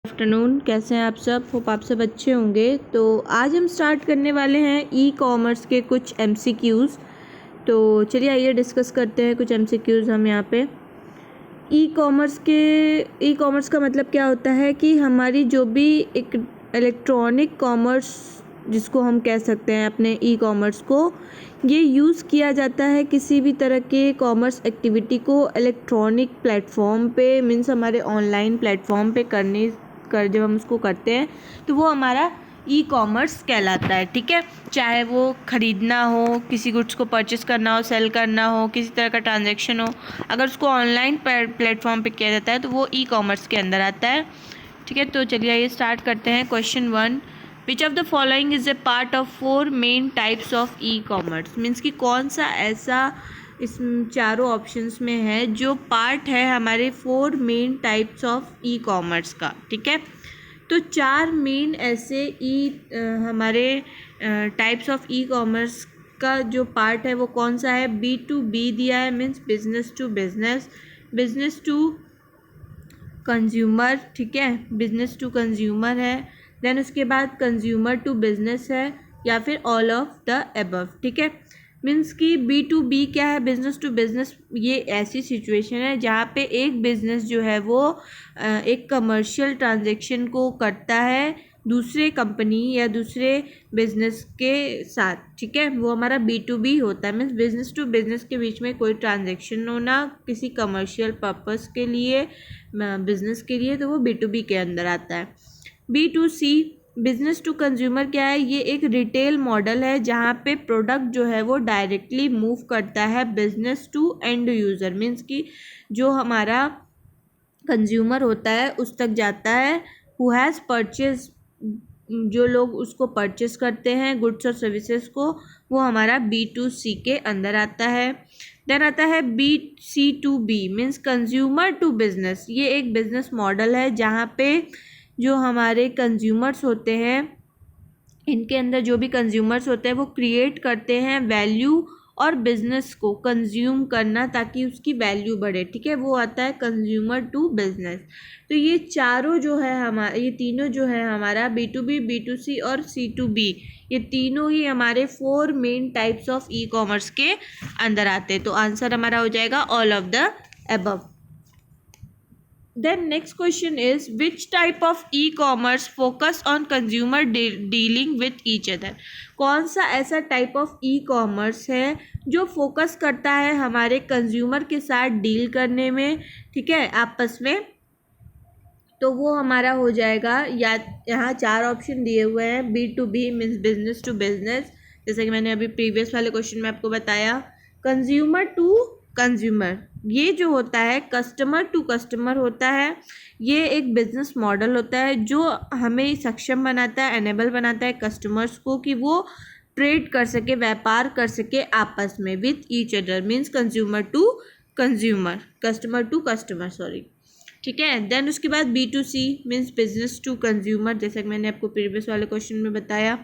Afternoon, कैसे हैं आप सब? होप आप सब अच्छे होंगे। तो आज हम स्टार्ट करने वाले हैं ई कॉमर्स के कुछ MCQs। तो चलिए आइए डिस्कस करते हैं कुछ MCQs हम यहाँ पे। ई कॉमर्स का मतलब क्या होता है कि हमारी जो भी एक इलेक्ट्रॉनिक कॉमर्स जिसको हम कह सकते हैं अपने ई कॉमर्स को, ये यूज़ किया जाता है किसी भी तरह के कॉमर्स एक्टिविटी को इलेक्ट्रॉनिक प्लेटफॉर्म पे, मीन्स हमारे ऑनलाइन प्लेटफॉर्म पे जब हम उसको करते हैं तो वो हमारा ई कॉमर्स कहलाता है। ठीक है, चाहे वो ख़रीदना हो, किसी गुड्स को परचेस करना हो, सेल करना हो, किसी तरह का ट्रांजैक्शन हो, अगर उसको ऑनलाइन प्लेटफॉर्म पे किया जाता है तो वो ई कॉमर्स के अंदर आता है। ठीक है, तो चलिए ये स्टार्ट करते हैं। Question 1, which of the following is a part of 4 main types of e commerce. Means कि कौन सा ऐसा इस चारों ऑप्शंस में है जो पार्ट है हमारे 4 main types of e commerce का। ठीक है, तो 4 मेन ऐसे हमारे टाइप्स ऑफ ई कॉमर्स का जो पार्ट है वो कौन सा है? B2B दिया है, means business to business, business to consumer. ठीक है, बिजनेस टू कंज्यूमर है। देन उसके बाद कंज्यूमर टू बिजनेस है, या फिर ऑल ऑफ द अबव। ठीक है, मीन्स कि B2B क्या है? Business to business. ये ऐसी सिचुएशन है जहाँ पे एक बिजनेस जो है वो एक कमर्शियल ट्रांजेक्शन को करता है दूसरे कंपनी या दूसरे बिजनेस के साथ। ठीक है, वो हमारा B2B होता है, मीन्स बिजनेस टू बिजनेस के बीच में कोई ट्रांजेक्शन होना किसी कमर्शियल पर्पस के लिए, बिजनेस के लिए, तो वो B2B के अंदर आता है। B2C बिजनेस टू कंज्यूमर क्या है? ये एक रिटेल मॉडल है जहाँ पे प्रोडक्ट जो है वो डायरेक्टली मूव करता है business to end user, means कि जो हमारा कंज्यूमर होता है उस तक जाता है, हु हैज़ परचेज, जो लोग उसको परचेस करते हैं गुड्स और सर्विसेज को, वो हमारा B2C के अंदर आता है। देन आता है BC2B, means consumer to business. ये एक बिजनेस मॉडल है जहाँ पे जो हमारे कंज्यूमर्स होते हैं, इनके अंदर जो भी कंज्यूमर्स होते हैं वो क्रिएट करते हैं वैल्यू और बिजनेस को कंज्यूम करना ताकि उसकी वैल्यू बढ़े। ठीक है, वो आता है कंज्यूमर टू बिजनेस। तो ये चारों जो है हमारा, ये तीनों जो है हमारा B2B, B2C और C2B, ये तीनों ही हमारे 4 main types of e commerce के अंदर आते हैं। तो आंसर हमारा हो जाएगा all of the above. Then next question is, which type of e-commerce focus on consumer dealing with each other? कौन सा ऐसा टाइप ऑफ ई कॉमर्स है जो फोकस करता है हमारे कंज्यूमर के साथ डील करने में? ठीक है, आपस में। तो वो हमारा हो जाएगा, या यहाँ 4 ऑप्शन दिए हुए हैं। B2B means business to business, जैसे कि मैंने अभी प्रीवियस वाले क्वेश्चन में आपको बताया। कंज्यूमर टू कंज्यूमर, ये जो होता है कस्टमर टू कस्टमर होता है। ये एक बिजनेस मॉडल होता है जो हमें सक्षम बनाता है, एनेबल बनाता है कस्टमर्स को कि वो ट्रेड कर सके, व्यापार कर सके आपस में with each other, means consumer to consumer, customer to customer, sorry. ठीक है, देन उसके बाद B2C means business to consumer, जैसा कि मैंने आपको प्रीवियस वाले क्वेश्चन में बताया।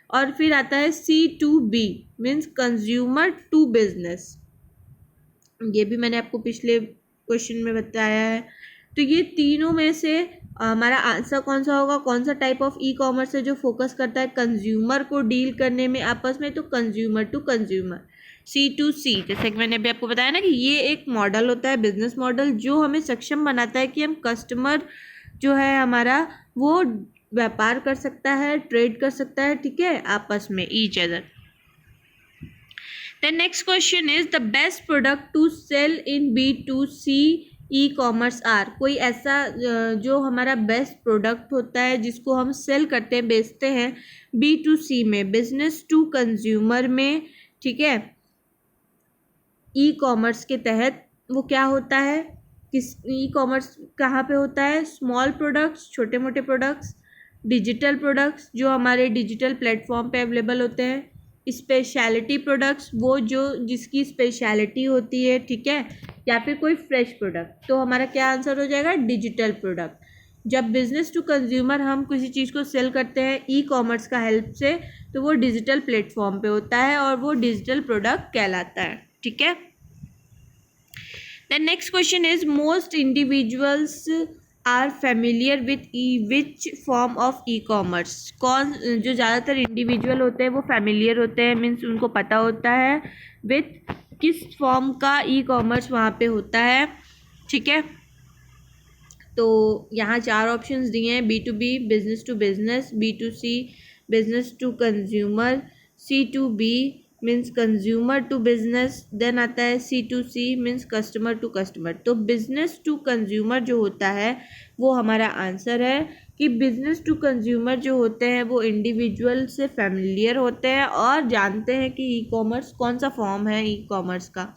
और फिर आता है C2B means consumer to business, ये भी मैंने आपको पिछले क्वेश्चन में बताया है। तो ये तीनों में से हमारा आंसर कौन सा होगा? कौन सा टाइप ऑफ ई कॉमर्स है जो फोकस करता है कंज्यूमर को डील करने में आपस में? तो कंज्यूमर टू कंज्यूमर, C2C। जैसे कि मैंने अभी आपको बताया ना कि ये एक मॉडल होता है, बिजनेस मॉडल, जो हमें सक्षम बनाता है कि हम कस्टमर जो है हमारा वो व्यापार कर सकता है, ट्रेड कर सकता है। ठीक है, आपस में, each other. The next question is, the best product to sell in B2C e-commerce are? कोई ऐसा जो हमारा बेस्ट प्रोडक्ट होता है जिसको हम सेल करते हैं, बेचते हैं B2C में, बिजनेस टू कंज्यूमर में। ठीक है, ई कॉमर्स के तहत वो क्या होता है? किस ई कॉमर्स कहाँ पे होता है? स्मॉल प्रोडक्ट्स, छोटे मोटे प्रोडक्ट्स, डिजिटल प्रोडक्ट्स जो हमारे डिजिटल प्लेटफॉर्म पे अवेलेबल होते हैं, स्पेशलिटी प्रोडक्ट्स वो जो जिसकी स्पेशलिटी होती है। ठीक है, या फिर कोई फ्रेश प्रोडक्ट। तो हमारा क्या आंसर हो जाएगा? Digital product. जब बिजनेस टू कंज्यूमर हम किसी चीज़ को सेल करते हैं ई कॉमर्स का हेल्प से, तो वो डिजिटल प्लेटफॉर्म पे होता है और वो डिजिटल प्रोडक्ट कहलाता है। ठीक है, the next question is, most individuals are familiar with which form of e commerce. कौन जो ज़्यादातर इंडिविजुअल होते हैं वो फेमिलियर होते हैं, मीन्स उनको पता होता है विथ किस फॉर्म का ई कॉमर्स वहाँ पे होता है। ठीक है, तो यहाँ 4 ऑप्शंस दिए हैं, B2B business to business, B2C business to consumer, C2B means consumer to business, then आता है C2C means customer to customer. तो बिजनेस टू कंज्यूमर जो होता है वो हमारा आंसर है कि बिजनेस टू कंज्यूमर जो होते हैं वो इंडिविजुअल से फैमिलियर होते हैं और जानते हैं कि ई कॉमर्स कौन सा फॉर्म है ई कॉमर्स का,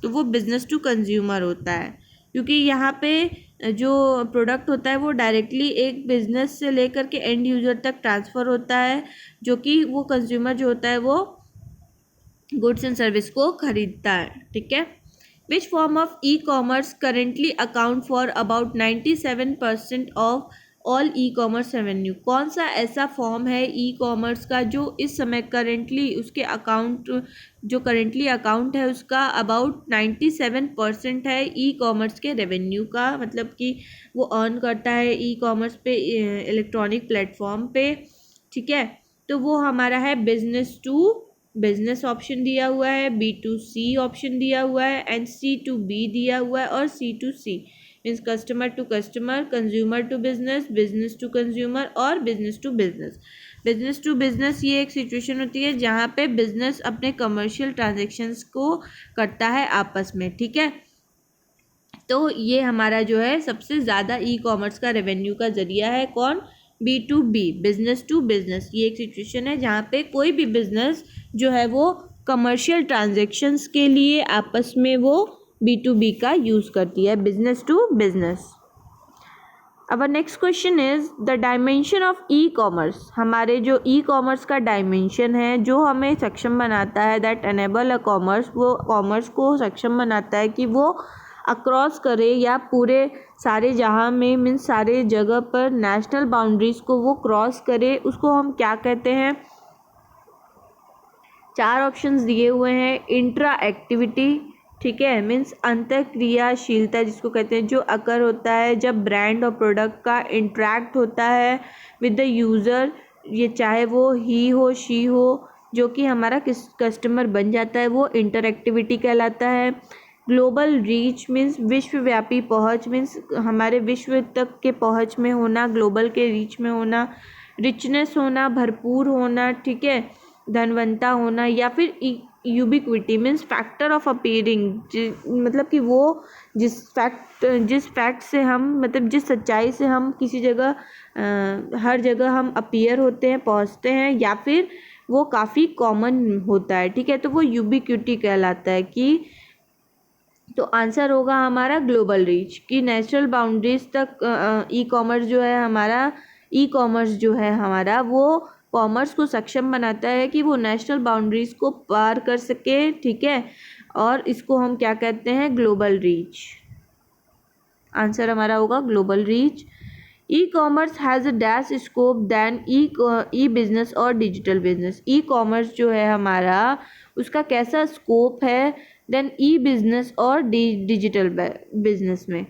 तो वो बिजनेस टू कंज्यूमर होता है। क्योंकि यहाँ पे जो प्रोडक्ट होता है वो डायरेक्टली एक बिजनेस से लेकर के एंड यूजर तक ट्रांसफ़र होता है, जो कि वो कंज्यूमर जो होता है वो गुड्स एंड सर्विस को खरीदता है। ठीक है, विच form of e commerce currently account for about 97% of all e commerce revenue. कौन सा ऐसा फॉर्म है ई कॉमर्स का जो इस समय करेंटली उसके अकाउंट जो करेंटली अकाउंट है उसका अबाउट 97% है ई कॉमर्स के रेवेन्यू का, मतलब कि वो अर्न करता है ई कॉमर्स पे इलेक्ट्रॉनिक प्लेटफॉर्म पे। ठीक है, तो वो हमारा है बिजनेस टू बिजनेस ऑप्शन दिया हुआ है, B2C ऑप्शन दिया हुआ है एंड C2B दिया हुआ है और C2C means customer to customer, consumer to business, business to consumer और business to business. Business to business ये एक सिचुएशन होती है जहाँ पे बिजनेस अपने कमर्शियल ट्रांजेक्शन्स को करता है आपस में। ठीक है, तो ये हमारा जो है सबसे ज़्यादा ई कॉमर्स का रेवेन्यू का जरिया है कौन, B2B बिजनेस टू बिजनेस। ये एक सिचुएशन है जहाँ पे कोई भी बिजनेस जो है वो कमर्शियल ट्रांजेक्शन्स के लिए आपस में वो B2B का यूज़ करती है, बिजनेस टू बिजनेस। अब next question is the dimension of e commerce. हमारे जो ई कॉमर्स का डायमेंशन है जो हमें सक्षम बनाता है, दैट एनेबल अ कॉमर्स, वो कॉमर्स को सक्षम बनाता है कि वो अक्रॉस करे या पूरे सारे जहाँ में मीन्स सारे जगह पर नेशनल बाउंड्रीज को वो क्रॉस करे, उसको हम क्या कहते हैं। 4 ऑप्शंस दिए हुए हैं, इंट्रा एक्टिविटी, ठीक है, मीन्स अंतर क्रियाशीलता जिसको कहते हैं, जो अकर होता है जब ब्रांड और प्रोडक्ट का इंट्रैक्ट होता है विद द यूज़र, ये चाहे वो ही हो शी हो, जो कि हमारा किस कस्टमर बन जाता है, वो इंटरएक्टिविटी कहलाता है। ग्लोबल रीच मीन्स विश्वव्यापी पहुंच, मीन्स हमारे विश्व तक के पहुंच में होना, ग्लोबल के रीच में होना। रिचनेस होना, भरपूर होना, ठीक है, धनवंता होना, या फिर ubiquity means factor of appearing, मतलब कि वो जिस फैक्ट से हम, मतलब जिस सच्चाई से हम किसी जगह हर जगह हम अपीयर होते हैं, पहुंचते हैं, या फिर वो काफ़ी कॉमन होता है। ठीक है, तो वो यूबिक्विटी कहलाता है कि, तो आंसर होगा हमारा ग्लोबल रीच, कि नेशनल बाउंड्रीज तक ई कॉमर्स जो है हमारा, ई कॉमर्स जो है हमारा वो कॉमर्स को सक्षम बनाता है कि वो नेशनल बाउंड्रीज को पार कर सके। ठीक है, और इसको हम क्या कहते हैं, ग्लोबल रीच। आंसर हमारा होगा global reach. E commerce has a dash scope than e business और डिजिटल बिजनेस। ई कॉमर्स जो है हमारा उसका कैसा स्कोप है देन ई बिजनेस और डिजिटल बिजनेस में।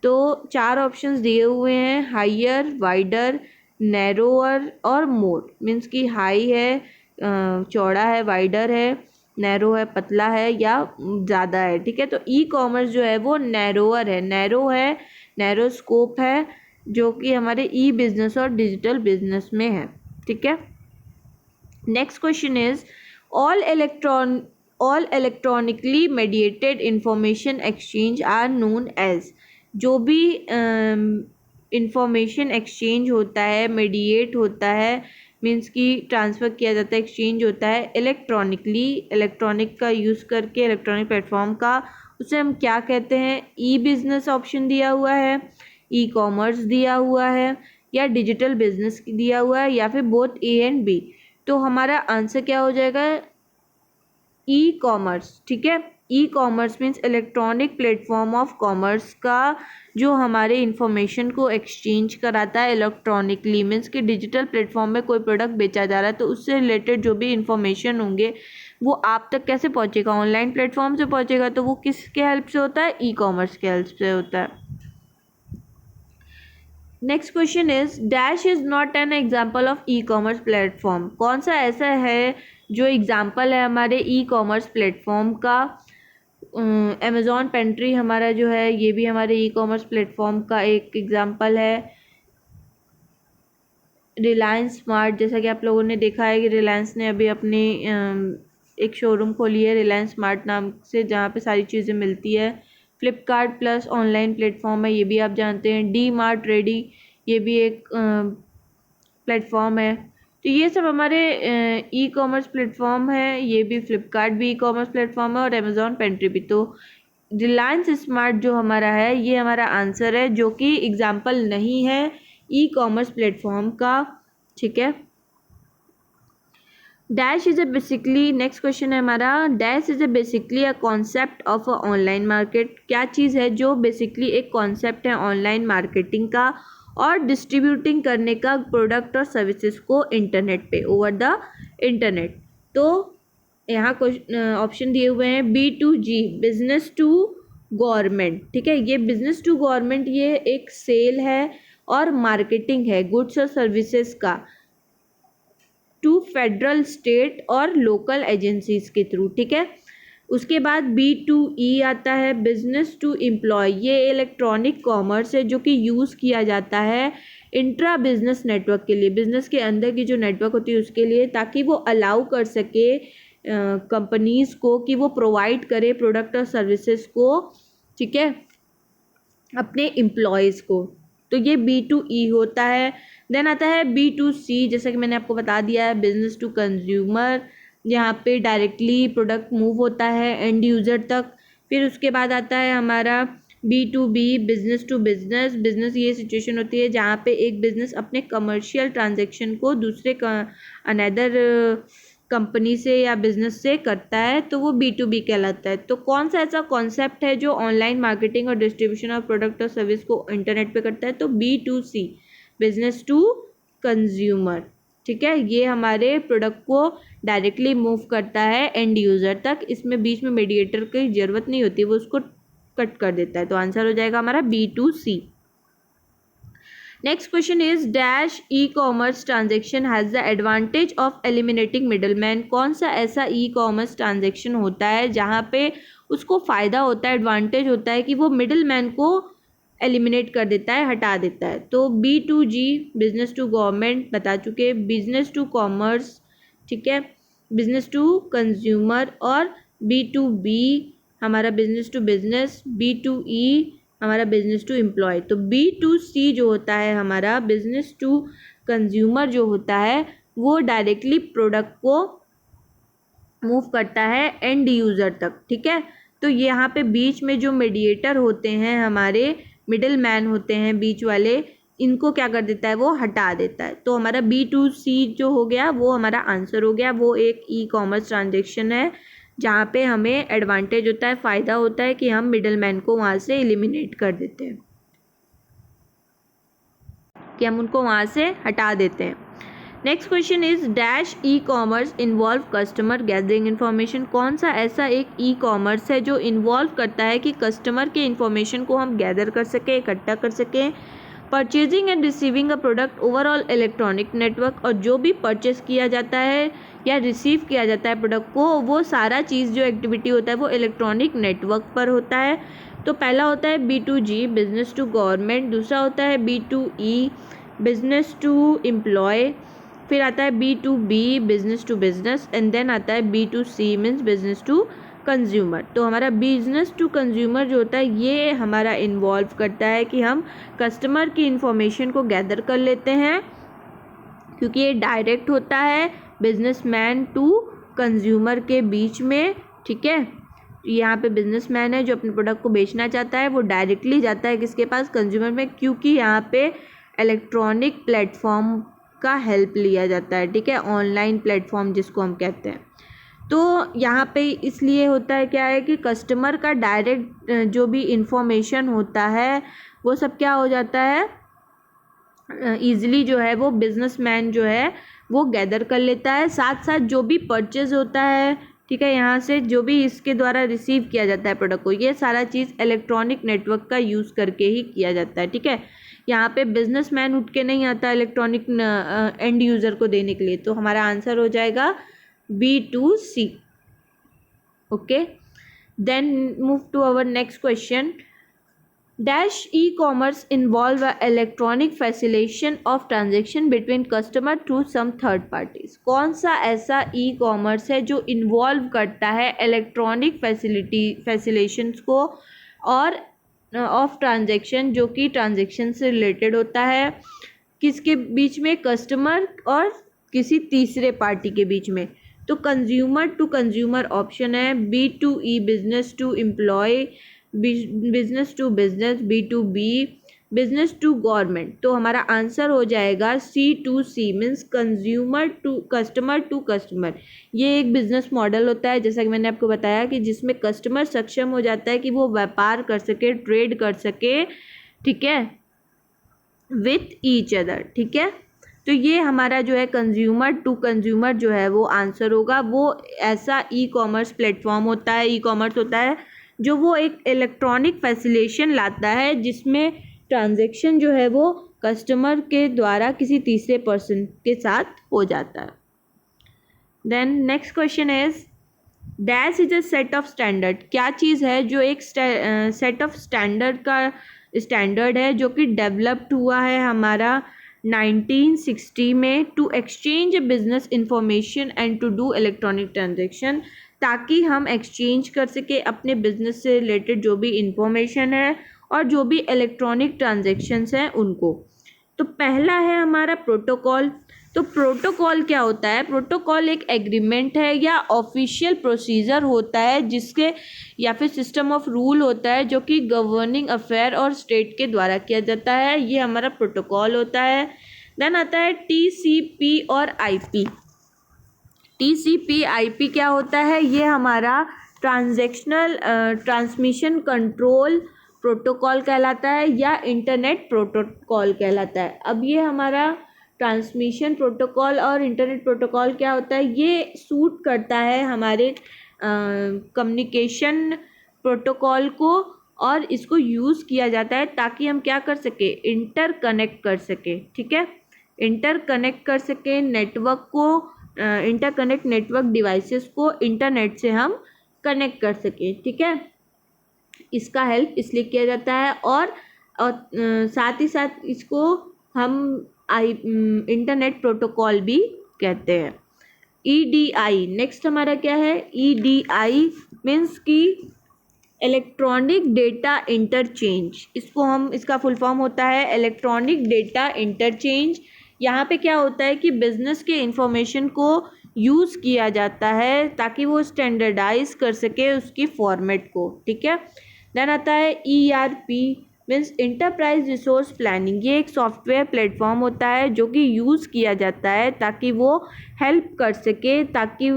तो 4 ऑप्शंस दिए हुए हैं, हाइयर, वाइडर, नैरोअर और मोर। मीन्स कि हाई है, चौड़ा है, वाइडर है, नैरो है, पतला है, या ज़्यादा है। ठीक है, तो ई कॉमर्स जो है वो नैरोअर है, नैरो है, नैरो स्कोप है, जो कि हमारे ई बिजनेस और डिजिटल बिजनेस में है। ठीक है, next question is all electronically mediated information exchange are known as. जो भी इंफॉर्मेशन एक्सचेंज होता है, मेडिएट होता है, मीन्स कि ट्रांसफ़र किया जाता है, एक्सचेंज होता है इलेक्ट्रॉनिकली, इलेक्ट्रॉनिक का यूज़ करके, इलेक्ट्रॉनिक प्लेटफॉर्म का, उसे हम क्या कहते हैं। ई बिजनेस ऑप्शन दिया हुआ है, ई कॉमर्स दिया हुआ है, या डिजिटल बिजनेस दिया हुआ है, या फिर बोथ ए एंड बी। तो हमारा आंसर क्या हो जाएगा, ई कॉमर्स। ठीक है, e commerce means electronic platform of commerce का जो हमारे इंफॉर्मेशन को एक्सचेंज कराता है इलेक्ट्रॉनिकली, मीन्स कि डिजिटल प्लेटफॉर्म में कोई प्रोडक्ट बेचा जा रहा है तो उससे रिलेटेड जो भी इंफॉर्मेशन होंगे वो आप तक कैसे पहुंचेगा, ऑनलाइन प्लेटफॉर्म से पहुंचेगा, तो वो किसके हेल्प से होता है, ई कॉमर्स के हेल्प से होता है। Next question is dash is not an example of e commerce platform. कौन सा ऐसा है जो एग्जाम्पल है हमारे ई कॉमर्स प्लेटफॉर्म का। अमेज़ॉन पेंट्री हमारा जो है ये भी हमारे ई कॉमर्स प्लेटफॉर्म का एक एग्जाम्पल है। रिलायंस स्मार्ट, जैसा कि आप लोगों ने देखा है कि रिलायंस ने अभी अपनी एक शोरूम खोली है रिलायंस स्मार्ट नाम से, जहाँ पे सारी चीज़ें मिलती है। फ्लिपकार्ट प्लस ऑनलाइन प्लेटफॉर्म है, ये भी आप जानते हैं। डी मार्ट रेडी, ये भी एक प्लेटफॉर्म है। तो ये सब हमारे ई कॉमर्स प्लेटफॉर्म है। ये भी फ्लिपकार्ट भी ई कॉमर्स प्लेटफॉर्म है और अमेज़ॉन पेंट्री भी। तो रिलायंस स्मार्ट जो हमारा है ये हमारा आंसर है, जो कि एग्जाम्पल नहीं है ई कॉमर्स प्लेटफॉर्म का। ठीक है। Dash is a basically, next question है हमारा, dash is a basically a concept of a online market. क्या चीज़ है जो बेसिकली एक कॉन्सेप्ट है ऑनलाइन मार्केटिंग का और डिस्ट्रीब्यूटिंग करने का प्रोडक्ट और सर्विसेज को इंटरनेट पे, ओवर द इंटरनेट। तो यहाँ ऑप्शन दिए हुए हैं B2G, बिजनेस टू गवर्नमेंट। ठीक है, ये बिजनेस टू गवर्नमेंट ये एक सेल है और मार्केटिंग है गुड्स और सर्विसेज का टू फेडरल, स्टेट और लोकल एजेंसीज के थ्रू। ठीक है। उसके बाद B2E आता है, बिजनेस टू एम्प्लॉय। ये इलेक्ट्रॉनिक कॉमर्स है जो कि यूज़ किया जाता है इंट्रा बिजनेस नेटवर्क के लिए, बिजनेस के अंदर की जो नेटवर्क होती है उसके लिए, ताकि वो अलाउ कर सके कंपनीज को कि वो प्रोवाइड करे प्रोडक्ट और सर्विसेज को, ठीक है, अपने एम्प्लॉयज़ को। तो ये B2E होता है। देन आता है B2C, जैसा कि मैंने आपको बता दिया है, बिजनेस टू कंज्यूमर। यहाँ पे डायरेक्टली प्रोडक्ट मूव होता है एंड यूज़र तक। फिर उसके बाद आता है हमारा B2B, business to business. Business ये सिचुएशन होती है जहाँ पे एक बिजनेस अपने कमर्शियल ट्रांजेक्शन को दूसरे अनदर कंपनी से या बिजनेस से करता है, तो वो B2B कहलाता है। तो कौन सा ऐसा कॉन्सेप्ट है जो ऑनलाइन मार्केटिंग और डिस्ट्रीब्यूशन ऑफ प्रोडक्ट और सर्विस को इंटरनेट पे करता है, तो B2C, बिजनेस टू कंज्यूमर। ठीक है, ये हमारे प्रोडक्ट को डायरेक्टली मूव करता है एंड यूज़र तक, इसमें बीच में मीडिएटर की ज़रूरत नहीं होती, वो उसको कट कर देता है। तो आंसर हो जाएगा हमारा B2C। Next question is dash e commerce transaction has the advantage of eliminating middleman. कौन सा ऐसा ई कॉमर्स ट्रांजेक्शन होता है जहाँ पे उसको फ़ायदा होता है, एडवांटेज होता है कि वो मिडलमैन को एलिमिनेट कर देता है, हटा देता है। तो B2G, बिजनेस टू गवर्नमेंट बता चुके, बिजनेस टू कॉमर्स, ठीक है, बिजनेस टू कंज्यूमर, और B2B हमारा बिजनेस टू बिजनेस, B2E हमारा बिजनेस टू एम्प्लॉय। तो B2C जो होता है हमारा बिजनेस टू कंज्यूमर जो होता है वो डायरेक्टली प्रोडक्ट को मूव करता है एंड यूज़र तक। ठीक है, तो यहाँ पे बीच में जो मीडिएटर होते हैं, हमारे मिडिल मैन होते हैं बीच वाले, इनको क्या कर देता है, वो हटा देता है। तो हमारा B2C जो हो गया वो हमारा आंसर हो गया। वो एक ई कॉमर्स ट्रांजेक्शन है जहाँ पे हमें एडवांटेज होता है, फ़ायदा होता है कि हम मिडिल मैन को वहाँ से एलिमिनेट कर देते हैं, कि हम उनको वहाँ से हटा देते हैं। Next question is dash e commerce involve customer gathering information. कौन सा ऐसा एक ई कॉमर्स है जो इन्वॉल्व करता है कि कस्टमर के इन्फॉर्मेशन को हम गैदर कर सकें, इकट्ठा कर सकें। Purchasing and receiving a product overall electronic network, और जो भी परचेस किया जाता है या रिसीव किया जाता है प्रोडक्ट को, वो सारा चीज़ जो एक्टिविटी होता है वो इलेक्ट्रॉनिक नेटवर्क पर होता है। तो पहला होता है B2G, बिजनेस टू गवर्नमेंट। दूसरा होता है B2E, बिजनेस टू एम्प्लॉय। फिर आता है B2B, business to business, and then आता है B2C, means business to consumer. तो हमारा बिजनेस टू कंज्यूमर जो होता है ये हमारा इन्वॉल्व करता है कि हम कस्टमर की इंफॉर्मेशन को गैदर कर लेते हैं, क्योंकि ये डायरेक्ट होता है बिजनेसमैन टू कंज्यूमर के बीच में। ठीक है, यहाँ पे बिजनेसमैन है जो अपने प्रोडक्ट को बेचना चाहता है, वो डायरेक्टली जाता है किसके पास, कंज्यूमर में, क्योंकि यहाँ पे इलेक्ट्रॉनिक प्लेटफॉर्म का हेल्प लिया जाता है। ठीक है, ऑनलाइन प्लेटफॉर्म जिसको हम कहते हैं। तो यहाँ पे इसलिए होता है क्या है कि कस्टमर का डायरेक्ट जो भी इंफॉर्मेशन होता है वो सब क्या हो जाता है, ईजिली जो है वो बिजनेसमैन जो है वो गैदर कर लेता है। साथ साथ जो भी परचेज होता है, ठीक है, यहाँ से जो भी इसके द्वारा रिसीव किया जाता है प्रोडक्ट को, ये सारा चीज़ इलेक्ट्रॉनिक नेटवर्क का यूज़ करके ही किया जाता है। ठीक है, यहाँ पे बिजनेसमैन उठ के नहीं आता इलेक्ट्रॉनिक एंड यूज़र को देने के लिए, तो हमारा आंसर हो जाएगा B2C। Okay, then move to our next question. Dash e commerce involve electronic facilitation of transaction between customer through some third parties. कौन सा ऐसा ई कॉमर्स है जो इन्वॉल्व करता है इलेक्ट्रॉनिक फैसिलिटेशंस को और ऑफ ट्रांजेक्शन, जो कि ट्रांजेक्शन से रिलेटेड होता है, किसके बीच में, कस्टमर और किसी तीसरे पार्टी के बीच में। तो कंज्यूमर टू कंज्यूमर ऑप्शन है, B2E business to employee, business to business, B2B business to government. तो हमारा आंसर हो जाएगा C2C means consumer to customer. ये एक बिजनेस मॉडल होता है, जैसा कि मैंने आपको बताया, कि जिसमें कस्टमर सक्षम हो जाता है कि वो व्यापार कर सके, ट्रेड कर सके, ठीक है, विथ ईच अदर। ठीक है, तो ये हमारा जो है कंज्यूमर टू कंज्यूमर जो है वो आंसर होगा। वो ऐसा ई कॉमर्स प्लेटफॉर्म होता है, ई कॉमर्स होता है जो वो एक इलेक्ट्रॉनिक फैसिलिटेशन लाता है जिसमें ट्रांजैक्शन जो है वो कस्टमर के द्वारा किसी तीसरे पर्सन के साथ हो जाता है। Then next question is dash is a set of standard. क्या चीज़ है जो एक सेट ऑफ स्टैंडर्ड है जो कि डेवलप्ड हुआ है हमारा 1960 में to exchange business information and to do electronic transaction, ताकि हम एक्सचेंज कर सके अपने बिजनेस से रिलेटेड जो भी इंफॉर्मेशन है और जो भी इलेक्ट्रॉनिक ट्रांजेक्शन्स हैं उनको। तो पहला है हमारा प्रोटोकॉल। तो प्रोटोकॉल क्या होता है? प्रोटोकॉल एक एग्रीमेंट है या ऑफिशियल प्रोसीजर होता है जिसके या फिर सिस्टम ऑफ रूल होता है जो कि गवर्निंग अफेयर और स्टेट के द्वारा किया जाता है, ये हमारा प्रोटोकॉल होता है। देन आता है TCP और IP। TCP/IP क्या होता है? ये हमारा ट्रांजैक्शनल ट्रांसमिशन कंट्रोल प्रोटोकॉल कहलाता है या इंटरनेट प्रोटोकॉल कहलाता है। अब ये हमारा ट्रांसमिशन प्रोटोकॉल और इंटरनेट प्रोटोकॉल क्या होता है? ये सूट करता है हमारे कम्युनिकेशन प्रोटोकॉल को, और इसको यूज़ किया जाता है ताकि हम क्या कर सके, इंटरकनेक्ट कर सके। ठीक है, इंटरकनेक्ट कर सके नेटवर्क को, इंटरकनेक्ट नेटवर्क डिवाइसेस को इंटरनेट से हम कनेक्ट कर सके। ठीक है, इसका हेल्प इसलिए किया जाता है। और साथ ही साथ इसको हम इंटरनेट प्रोटोकॉल भी कहते हैं। EDI नेक्स्ट हमारा क्या है? EDI मीन्स की इलेक्ट्रॉनिक डेटा इंटरचेंज। इसको हम, इसका फुल फॉर्म होता है इलेक्ट्रॉनिक डेटा इंटरचेंज। यहाँ पे क्या होता है कि बिजनेस के इंफॉर्मेशन को यूज़ किया जाता है ताकि वो स्टैंडर्डाइज कर सके उसकी फॉर्मेट को। ठीक है, देन आता है ERP means enterprise resource planning. ये एक सॉफ्टवेयर प्लेटफॉर्म होता है जो कि यूज़ किया जाता है ताकि वो हेल्प कर सके, ताकि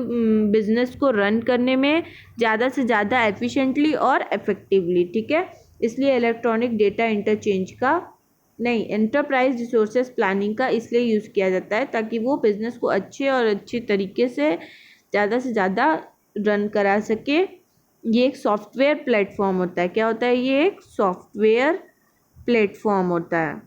बिजनेस को रन करने में ज़्यादा से ज़्यादा एफिशिएंटली और इफेक्टिवली। ठीक है, इसलिए इलेक्ट्रॉनिक डेटा इंटरचेंज का नहीं, एंटरप्राइज रिसोर्सेज प्लानिंग का इसलिए यूज़ किया जाता है ताकि वो बिज़नेस को अच्छे और अच्छे तरीके से ज़्यादा रन करा सके। ये एक सॉफ्टवेयर प्लेटफॉर्म होता है। क्या होता है? ये एक सॉफ्टवेयर प्लेटफॉर्म होता है।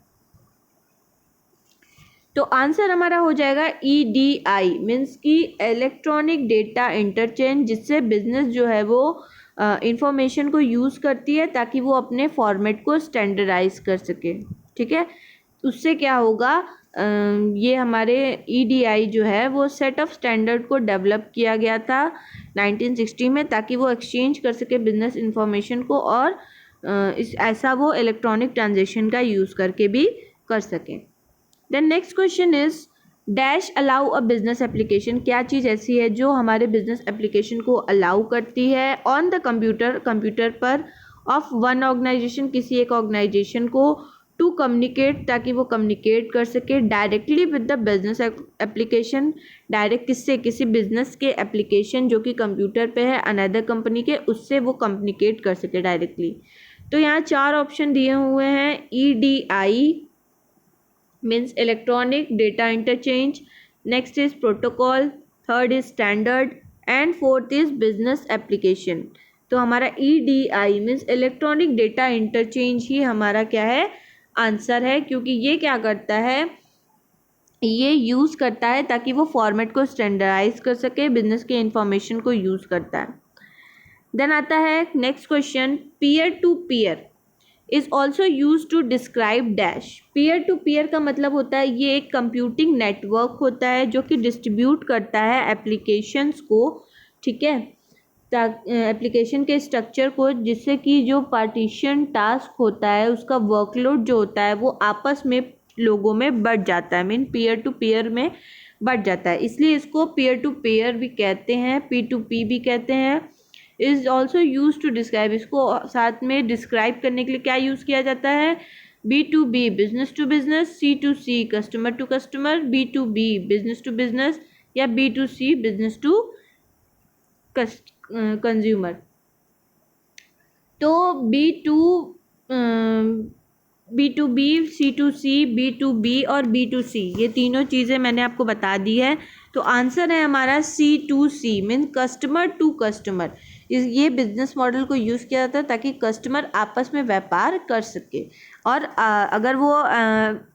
तो आंसर हमारा हो जाएगा EDI मीन्स की इलेक्ट्रॉनिक डेटा इंटरचेंज, जिससे बिजनेस जो है वो इंफॉर्मेशन को यूज़ करती है ताकि वो अपने फॉर्मेट को स्टैंडर्डाइज कर सके। ठीक है, उससे क्या होगा, ये हमारे EDI जो है वो सेट ऑफ स्टैंडर्ड को डेवलप किया गया था 1960 में ताकि वो एक्सचेंज कर सके बिजनेस इंफॉर्मेशन को, और ऐसा वो इलेक्ट्रॉनिक ट्रांजेक्शन का यूज़ करके भी कर सकें। Then next question is dash allow a business application. क्या चीज़ ऐसी है जो हमारे बिजनेस एप्लीकेशन को अलाउ करती है ऑन द कंप्यूटर पर ऑफ वन ऑर्गेनाइजेशन, किसी एक ऑर्गेनाइजेशन को, टू कम्युनिकेट, ताकि वो कम्युनिकेट कर सके directly with the business application. Direct किससे? किसी बिजनेस के एप्लीकेशन जो कि कंप्यूटर पे है अनदर कंपनी के, उससे वो कम्युनिकेट कर सके डायरेक्टली। तो यहाँ 4 ऑप्शन दिए हुए हैं। EDI means electronic data interchange, next is protocol, third is standard and fourth is business application। तो हमारा EDI means electronic data interchange ही हमारा क्या है, आंसर है, क्योंकि ये क्या करता है, ये यूज़ करता है ताकि वो फॉर्मेट को स्टैंडर्डाइज कर सके, बिजनेस के इंफॉर्मेशन को यूज़ करता है। देन आता है next question, peer to peer is also use to describe dash. Peer to peer का मतलब होता है ये एक कंप्यूटिंग नेटवर्क होता है जो कि डिस्ट्रीब्यूट करता है एप्लीकेशंस को, ठीक है, एप्लीकेशन के स्ट्रक्चर को, जिससे कि जो पार्टीशन टास्क होता है उसका वर्कलोड जो होता है वो आपस में लोगों में बढ़ जाता है, मीन पीयर टू पीयर में बढ़ जाता है, इसलिए इसको पीयर टू पीयर भी कहते हैं, P2P भी कहते हैं। Is also use to describe, इसको साथ में डिस्क्राइब करने के लिए क्या यूज़ किया जाता है, B2B business to business, C2C customer to customer, B2B business to business या B2C बिजनेस टू कंज्यूमर। तो B2B, C2C, B2B और B2C ये तीनों चीज़ें मैंने आपको बता दी है। तो आंसर है हमारा C2C mean customer to customer. ये बिजनेस मॉडल को यूज़ किया जाता है ताकि कस्टमर आपस में व्यापार कर सके, और अगर वो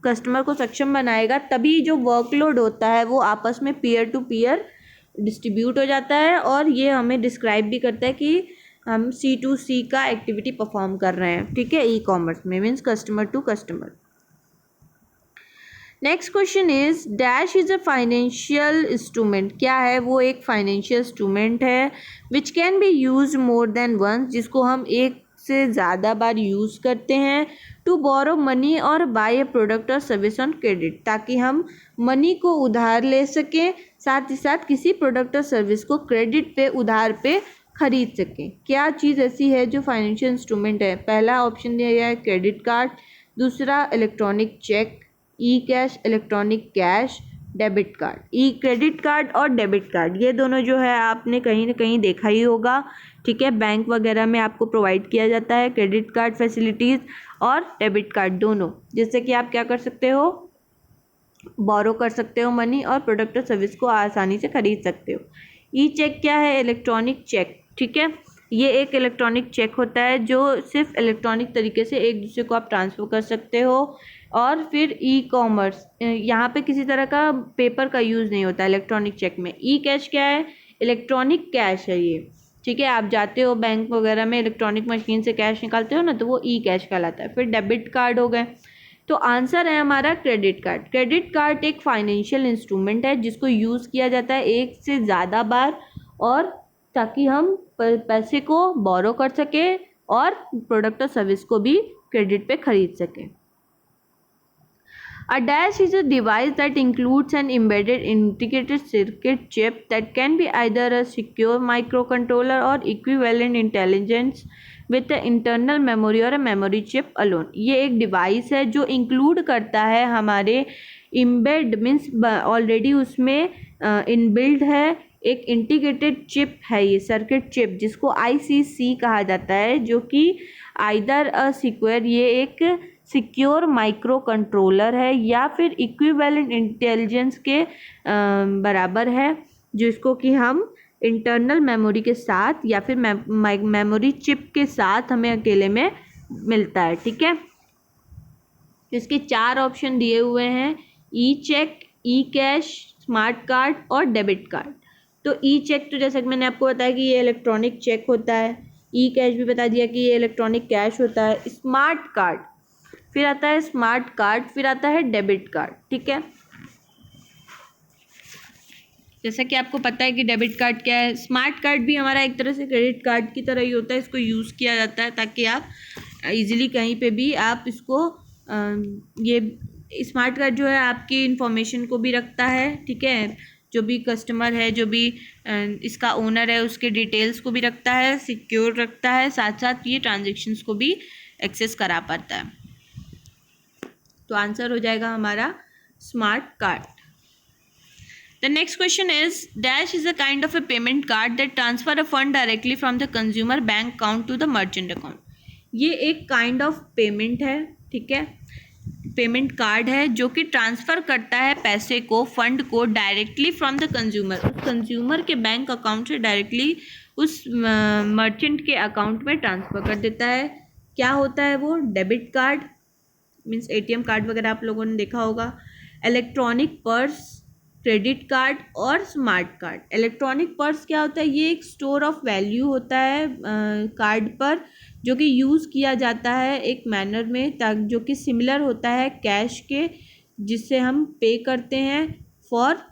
कस्टमर को सक्षम बनाएगा तभी जो वर्कलोड होता है वो आपस में पीयर टू पीयर डिस्ट्रीब्यूट हो जाता है, और ये हमें डिस्क्राइब भी करता है कि हम C2C का एक्टिविटी परफॉर्म कर रहे हैं, ठीक है, ई कॉमर्स में, means customer to customer. Next question is dash is a financial instrument. क्या है वो, एक फाइनेंशियल इंस्ट्रूमेंट है which can be use more than once, जिसको हम एक से ज़्यादा बार यूज़ करते हैं, टू बोरो मनी और बाय ए प्रोडक्ट और सर्विस ऑन क्रेडिट, ताकि हम मनी को उधार ले सकें, साथ ही साथ किसी प्रोडक्ट और सर्विस को क्रेडिट पे, उधार पे खरीद सकें। क्या चीज़ ऐसी है जो फाइनेंशियल इंस्ट्रूमेंट है? पहला ऑप्शन दिया गया है क्रेडिट कार्ड, दूसरा electronic cheque, e cash, electronic cash, debit card. E credit card और डेबिट कार्ड ये दोनों जो है आपने कहीं ना कहीं देखा ही होगा, ठीक है, बैंक वगैरह में आपको प्रोवाइड किया जाता है क्रेडिट कार्ड फैसिलिटीज़ और डेबिट कार्ड दोनों, जिससे कि आप क्या कर सकते हो, बोरो कर सकते हो मनी और प्रोडक्ट और सर्विस को आसानी से खरीद सकते हो। ई चेक क्या है? इलेक्ट्रॉनिक चेक, ठीक है, ये एक इलेक्ट्रॉनिक चेक होता है जो सिर्फ इलेक्ट्रॉनिक तरीके से एक दूसरे को आप ट्रांसफ़र कर सकते हो। और फिर ई कॉमर्स, यहाँ पे किसी तरह का पेपर का यूज़ नहीं होता इलेक्ट्रॉनिक चेक में। ई कैश क्या है? इलेक्ट्रॉनिक कैश है ये, ठीक है, आप जाते हो बैंक वगैरह में इलेक्ट्रॉनिक मशीन से कैश निकालते हो ना, तो वो ई कैश कहलाता है। फिर डेबिट कार्ड हो गए। तो आंसर है हमारा क्रेडिट कार्ड। क्रेडिट कार्ड एक फाइनेंशियल इंस्ट्रूमेंट है जिसको यूज़ किया जाता है एक से ज़्यादा बार, और ताकि हम पैसे को बोरो कर सकें और प्रोडक्ट और सर्विस को भी क्रेडिट पे खरीद सकें। A dash is a device that includes an embedded integrated circuit chip that can be either a secure microcontroller or equivalent intelligence with an internal memory or a memory chip alone। ये एक device है जो include करता है हमारे embed means already उसमें inbuilt है एक इंटीग्रेटेड चिप है, ये सर्किट चिप जिसको ICC कहा जाता है, जो कि आइदर अ सिक्योर, ये एक सिक्योर माइक्रो कंट्रोलर है या फिर इक्विवेलेंट इंटेलिजेंस के बराबर है, जिसको कि हम इंटरनल मेमोरी के साथ या फिर मेमोरी चिप के साथ हमें अकेले में मिलता है, ठीक है। इसके 4 ऑप्शन दिए हुए हैं, ई check, e cash, smart card और डेबिट कार्ड। तो ई चेक तो जैसा कि मैंने आपको बताया कि ये इलेक्ट्रॉनिक चेक होता है, ई कैश भी बता दिया कि ये इलेक्ट्रॉनिक कैश होता है, स्मार्ट कार्ड फिर आता है स्मार्ट कार्ड, फिर आता है डेबिट कार्ड, ठीक है। जैसा कि आपको पता है कि डेबिट कार्ड क्या है, स्मार्ट कार्ड भी हमारा एक तरह से क्रेडिट कार्ड की तरह ही होता है, इसको यूज़ किया जाता है ताकि आप इजीली कहीं पे भी आप इसको ये स्मार्ट कार्ड जो है आपकी इन्फॉर्मेशन को भी रखता है, ठीक है, जो भी कस्टमर है, जो भी इसका ओनर है उसके डिटेल्स को भी रखता है, सिक्योर रखता है, साथ साथ ये ट्रांजेक्शन्स को भी एक्सेस करा पाता है। तो आंसर हो जाएगा हमारा smart card. The next question is dash is a kind of a payment card that transfer a fund directly from the consumer bank account to the merchant account. ये एक काइंड ऑफ पेमेंट है, ठीक है, payment card है जो कि transfer करता है पैसे को, फंड को डायरेक्टली फ्रॉम द कंज्यूमर, उस कंज्यूमर के बैंक अकाउंट से डायरेक्टली उस मर्चेंट के अकाउंट में ट्रांसफ़र कर देता है। क्या होता है वो? Debit card, means ATM card वगैरह आप लोगों ने देखा होगा, इलेक्ट्रॉनिक पर्स, क्रेडिट कार्ड और स्मार्ट कार्ड। इलेक्ट्रॉनिक पर्स क्या होता है, ये एक स्टोर ऑफ वैल्यू होता है कार्ड पर, जो कि यूज़ किया जाता है एक मैनर में जो कि सिमिलर होता है कैश के, जिससे हम पे करते हैं फॉर,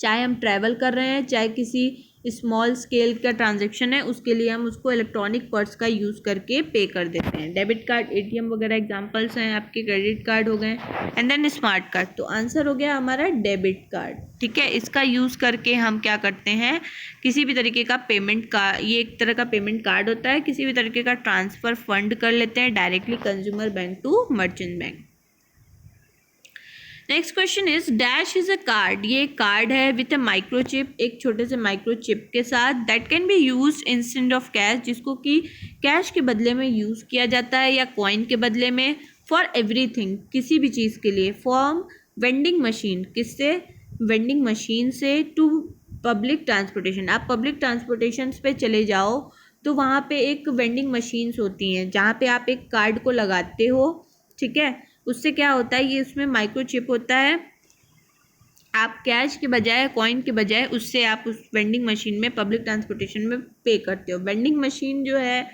चाहे हम ट्रैवल कर रहे हैं, चाहे किसी स्मॉल स्केल का ट्रांजैक्शन है, उसके लिए हम उसको इलेक्ट्रॉनिक पर्स का यूज़ करके पे कर देते हैं। डेबिट कार्ड, ATM वगैरह एग्जांपल्स हैं आपके, क्रेडिट कार्ड हो गए, एंड देन स्मार्ट कार्ड। तो आंसर हो गया हमारा डेबिट कार्ड। ठीक है, इसका यूज़ करके हम क्या करते हैं, किसी भी तरीके का पेमेंट का, ये एक तरह का पेमेंट कार्ड होता है, किसी भी तरीके का ट्रांसफ़र फंड कर लेते हैं directly consumer bank to merchant bank. Next question is dash is a card, ये एक कार्ड है विथ अ माइक्रोचिप, एक छोटे से माइक्रोचिप के साथ, that can be use instant of cash, जिसको कि कैश के बदले में यूज़ किया जाता है या कॉइन के बदले में, फॉर एवरीथिंग, किसी भी चीज़ के लिए, फ्रॉम वेंडिंग मशीन, किससे, वेंडिंग मशीन से, टू पब्लिक ट्रांसपोर्टेशन। आप पब्लिक ट्रांसपोर्टेशन पे चले जाओ तो वहाँ पे एक वेंडिंग मशीन्स होती हैं जहाँ पे आप एक कार्ड को लगाते हो, ठीक है, उससे क्या होता है, ये उसमें माइक्रोचिप होता है, आप कैश के बजाय, कॉइन के बजाय, उससे आप उस वेंडिंग मशीन में पब्लिक ट्रांसपोर्टेशन में पे करते हो। वेंडिंग मशीन जो है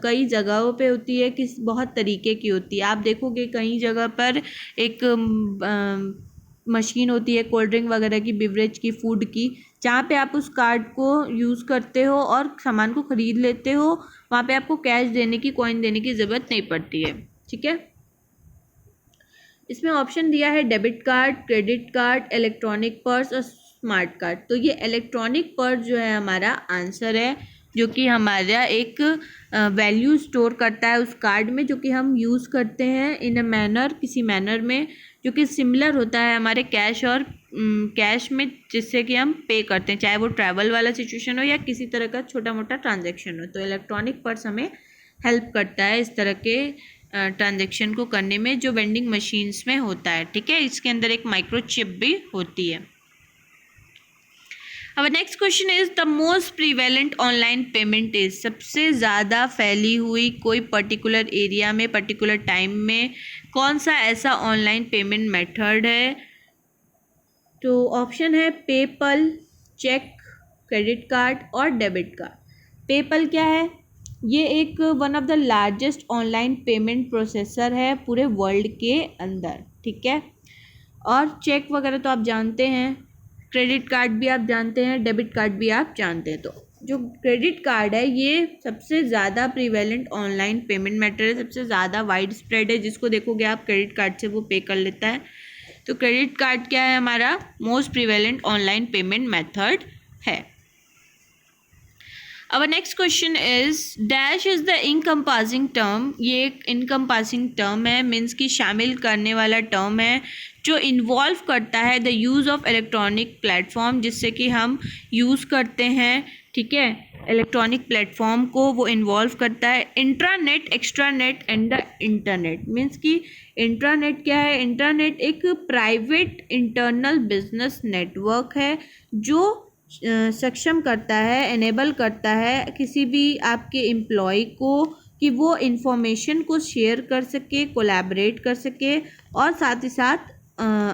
कई जगहों पे होती है, किस बहुत तरीके की होती है, आप देखोगे कई जगह पर एक मशीन होती है कोल्ड ड्रिंक वगैरह की, बिवरेज की, फूड की, जहाँ पे आप उस कार्ड को यूज़ करते हो और सामान को ख़रीद लेते हो, वहाँ पे आपको कैश देने की, कॉइन देने की ज़रूरत नहीं पड़ती है। ठीक है, इसमें ऑप्शन दिया है debit card, credit card, electronic purse और स्मार्ट कार्ड। तो ये इलेक्ट्रॉनिक पर्स जो है हमारा आंसर है, जो कि हमारा एक वैल्यू स्टोर करता है उस कार्ड में, जो कि हम यूज़ करते हैं इन अ मैनर, किसी मैनर में, जो कि सिमिलर होता है हमारे कैश और कैश में, जिससे कि हम पे करते हैं, चाहे वो ट्रैवल वाला सिचुएशन हो या किसी तरह का छोटा मोटा ट्रांजैक्शन हो। तो इलेक्ट्रॉनिक पर्स हमें हेल्प करता है इस तरह के ट्रांजैक्शन को करने में, जो वेंडिंग मशीन्स में होता है। ठीक है, इसके अंदर एक माइक्रोचिप भी होती है। अब next question is the most prevalent online payment is, सबसे ज़्यादा फैली हुई कोई पर्टिकुलर एरिया में, पर्टिकुलर टाइम में कौन सा ऐसा ऑनलाइन पेमेंट मेथड है। तो ऑप्शन है पेपल, चेक, क्रेडिट कार्ड और डेबिट कार्ड। पेपल क्या है, ये एक one of the largest online payment processor है पूरे वर्ल्ड के अंदर। ठीक है, और चेक वगैरह तो आप जानते हैं, क्रेडिट कार्ड भी आप जानते हैं, डेबिट कार्ड भी आप जानते हैं। तो जो क्रेडिट कार्ड है ये सबसे ज़्यादा प्रीवेलेंट ऑनलाइन पेमेंट मेथड है, सबसे ज़्यादा वाइड स्प्रेड है, जिसको देखोगे आप क्रेडिट कार्ड से वो पे कर लेता है। तो क्रेडिट कार्ड क्या है, हमारा most prevalent online payment method है। Our next question is dash is the encompassing term, ये एक इनकम्पासिंग टर्म है, मीन्स कि शामिल करने वाला टर्म है, जो इन्वॉल्व करता है the use of electronic platform, जिससे कि हम यूज़ करते हैं। ठीक है, इलेक्ट्रॉनिक प्लेटफॉर्म को वो इन्वॉल्व करता है। Intranet, extranet and the internet, means कि इंट्रानेट क्या है, इंटरनेट एक प्राइवेट इंटरनल बिजनेस नेटवर्क है जो सक्षम करता है, एनेबल करता है किसी भी आपके एम्प्लॉय को कि वो इंफॉर्मेशन को शेयर कर सके, कोलैबोरेट कर सके और साथ ही साथ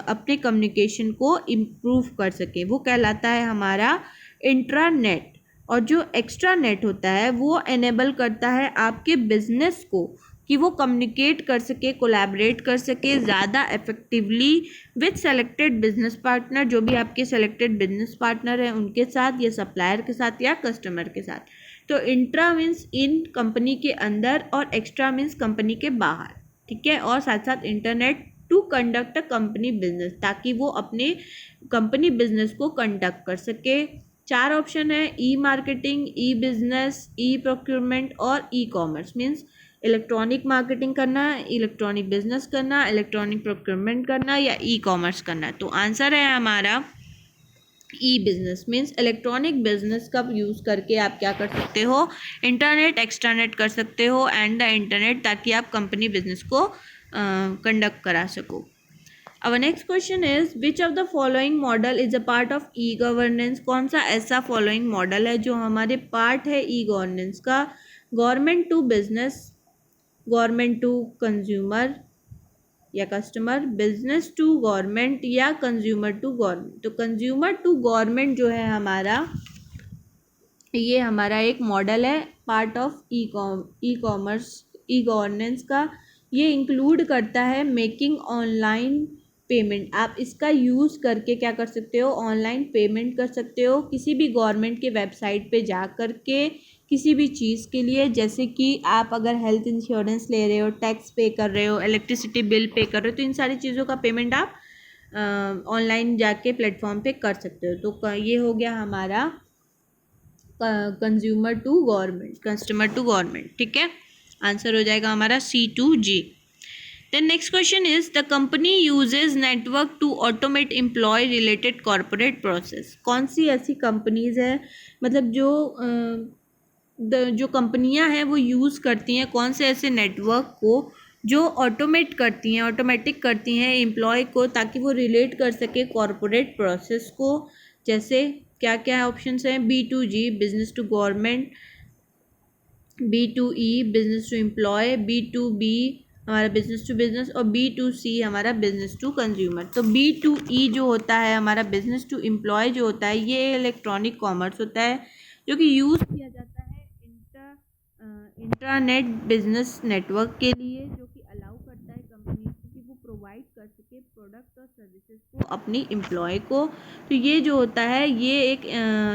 अपने कम्युनिकेशन को इम्प्रूव कर सके, वो कहलाता है हमारा इंट्रानेट। और जो एक्स्ट्रा नेट होता है वो एनेबल करता है आपके बिजनेस को कि वो कम्युनिकेट कर सके, कोलैबोरेट कर सके ज़्यादा effectively with selected business partner, जो भी आपके सेलेक्टेड बिजनेस पार्टनर हैं उनके साथ, या सप्लायर के साथ या कस्टमर के साथ। तो इंट्रा मीन्स इन कंपनी के अंदर और एक्स्ट्रा मीन्स कंपनी के बाहर। ठीक है, और साथ साथ internet to conduct a company business, ताकि वो अपने कंपनी बिजनेस को कंडक्ट कर सके। 4 ऑप्शन है, ई मार्केटिंग, ई बिजनेस, ई प्रोक्योरमेंट और e commerce. Means electronic marketing करना, इलेक्ट्रॉनिक बिजनेस करना, इलेक्ट्रॉनिक प्रोक्योरमेंट करना या ई कॉमर्स करना। तो आंसर है हमारा ई बिजनेस, मीन्स इलेक्ट्रॉनिक बिजनेस का यूज़ करके आप क्या कर सकते हो, इंटरनेट, एक्सट्रानेट कर सकते हो एंड द इंटरनेट, ताकि आप कंपनी बिजनेस को कंडक्ट करा सको। Our next question is which of the following model is a part of e-governance, कौन सा ऐसा गवर्नमेंट टू कंज्यूमर या कस्टमर, बिजनेस टू गवर्नमेंट या कंज्यूमर टू गवर्नमेंट। तो कंज्यूमर टू गवर्नमेंट जो है हमारा, ये हमारा एक मॉडल है part of e commerce e governance का। ये इंक्लूड करता है मेकिंग ऑनलाइन पेमेंट। आप इसका यूज़ करके क्या कर सकते हो, ऑनलाइन पेमेंट कर सकते हो किसी भी गवर्नमेंट के वेबसाइट पे जा कर के किसी भी चीज़ के लिए। जैसे कि आप अगर हेल्थ इंश्योरेंस ले रहे हो, टैक्स पे कर रहे हो, इलेक्ट्रिसिटी बिल पे कर रहे हो, तो इन सारी चीज़ों का पेमेंट आप ऑनलाइन जाके प्लेटफॉर्म पे कर सकते हो। तो ये हो गया हमारा consumer to government, customer to government. ठीक है, आंसर हो जाएगा हमारा C2G। Then next question is the company uses network to automate employee related corporate process. कौन सी ऐसी कंपनीज है, मतलब जो कंपनियां हैं वो यूज़ करती हैं कौन से ऐसे नेटवर्क को जो ऑटोमेट करती हैं, ऑटोमेटिक करती हैं एम्प्लॉय को, ताकि वो रिलेट कर सके कॉर्पोरेट प्रोसेस को। जैसे क्या क्या ऑप्शंस हैं, B2G business to government, B2E business to employee, B2B हमारा बिजनेस टू बिजनेस, और B2C हमारा बिजनेस टू कंज्यूमर। तो B2E जो होता है हमारा बिजनेस टू एम्प्लॉय जो होता है, ये इलेक्ट्रॉनिक कॉमर्स होता है जो कि यूज़ किया जाता है इंट्रानेट बिजनेस नेटवर्क के लिए, जो कि अलाउ करता है कंपनी को कि वो प्रोवाइड कर सके प्रोडक्ट और सर्विसेज को अपनी एम्प्लॉय को। तो ये जो होता है ये एक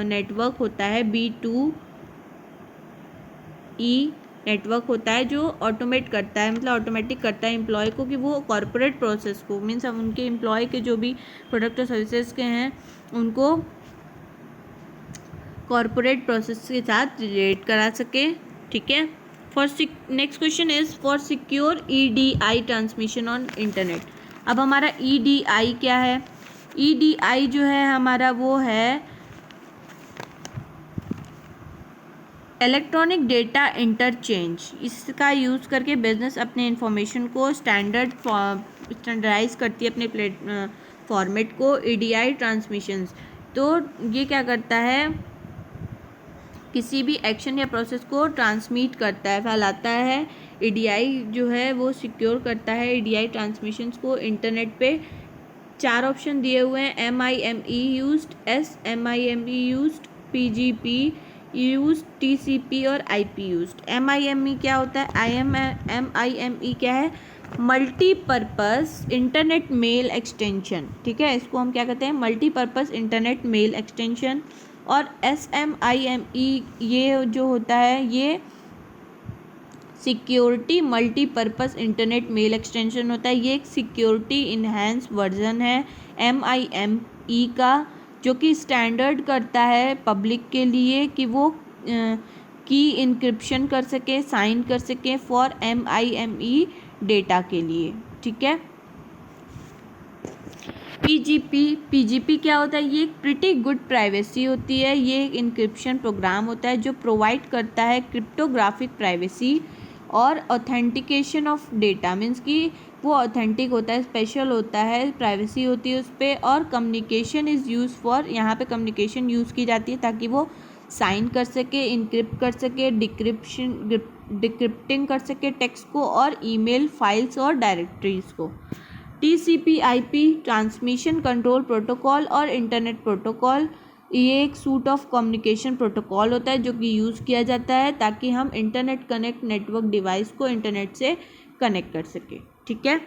नेटवर्क होता है, B2E नेटवर्क होता है जो ऑटोमेट करता है, मतलब ऑटोमेटिक करता है एम्प्लॉय को कि वो कॉर्पोरेट प्रोसेस को, मीन्स हम उनके एम्प्लॉय के जो भी प्रोडक्ट और सर्विसेज के हैं उनको कॉर्पोरेट प्रोसेस के साथ रिलेट करा सके। ठीक है, next question is for secure EDI transmission on internet. अब हमारा EDI क्या है, EDI जो है हमारा वो है इलेक्ट्रॉनिक डेटा इंटरचेंज। इसका यूज़ करके बिजनेस अपने इंफॉर्मेशन को स्टैंडर्डाइज करती है अपने फॉर्मेट को, EDI ट्रांसमिशंस। तो ये क्या करता है, किसी भी एक्शन या प्रोसेस को ट्रांसमिट करता है, फैलाता है। EDI जो है वो सिक्योर करता है EDI ट्रांसमिशंस को इंटरनेट पे। 4 ऑप्शन दिए हुए हैं, MIME used, SMIME used, PGP used, TCP और IP यूज्ड। MIME क्या होता है, MIME क्या है, मल्टीपर्पज़ इंटरनेट मेल एक्सटेंशन। ठीक है, इसको हम क्या कहते हैं, मल्टीपर्पज़ इंटरनेट मेल एक्सटेंशन। और SMIME ये जो होता है ये security multipurpose internet mail extension होता है। ये एक सिक्योरिटी इन्हेंस वर्जन है MIME का, जो कि स्टैंडर्ड करता है पब्लिक के लिए कि वो की इंक्रिप्शन कर सके, साइन कर सके फॉर MIME डेटा के लिए। ठीक है, PGP क्या होता है, ये एक प्रिटी गुड प्राइवेसी होती है। ये एक इंक्रिप्शन प्रोग्राम होता है जो प्रोवाइड करता है क्रिप्टोग्राफिक प्राइवेसी और ऑथेंटिकेशन ऑफ डेटा, मीन्स कि वो ऑथेंटिक होता है, स्पेशल होता है, प्राइवेसी होती है उस पर। और कम्युनिकेशन इज़ यूज फॉर, यहाँ पे कम्युनिकेशन यूज़ की जाती है ताकि वो साइन कर सके, इनक्रिप्ट कर सके, डिक्रिप्टिंग कर सके टेक्स्ट को और ईमेल फाइल्स और डायरेक्टरीज को। TCP/IP ट्रांसमिशन कंट्रोल प्रोटोकॉल और इंटरनेट प्रोटोकॉल, ये एक सूट ऑफ कम्युनिकेशन प्रोटोकॉल होता है जो कि यूज़ किया जाता है ताकि हम इंटरनेट कनेक्ट नेटवर्क डिवाइस को इंटरनेट से कनेक्ट कर सके। ठीक है,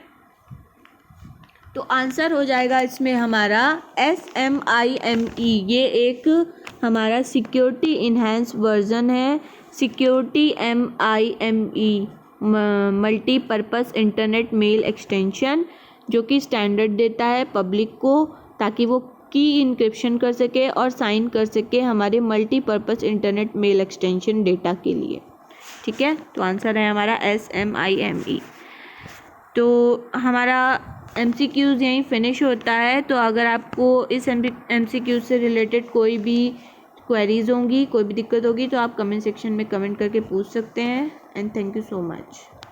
तो आंसर हो जाएगा इसमें हमारा SMIME। ये एक हमारा सिक्योरिटी इन्हेंस वर्जन है, security MIME multipurpose internet mail extension, जो कि स्टैंडर्ड देता है पब्लिक को ताकि वो की इंक्रिप्शन कर सके और साइन कर सके हमारे multipurpose internet mail extension data के लिए। ठीक है, तो आंसर है हमारा SMIME। तो हमारा MCQs यहीं फिनिश होता है। तो अगर आपको इस MCQ से रिलेटेड कोई भी क्वेरीज होंगी, कोई भी दिक्कत होगी, तो आप कमेंट सेक्शन में कमेंट करके पूछ सकते हैं। And thank you so much.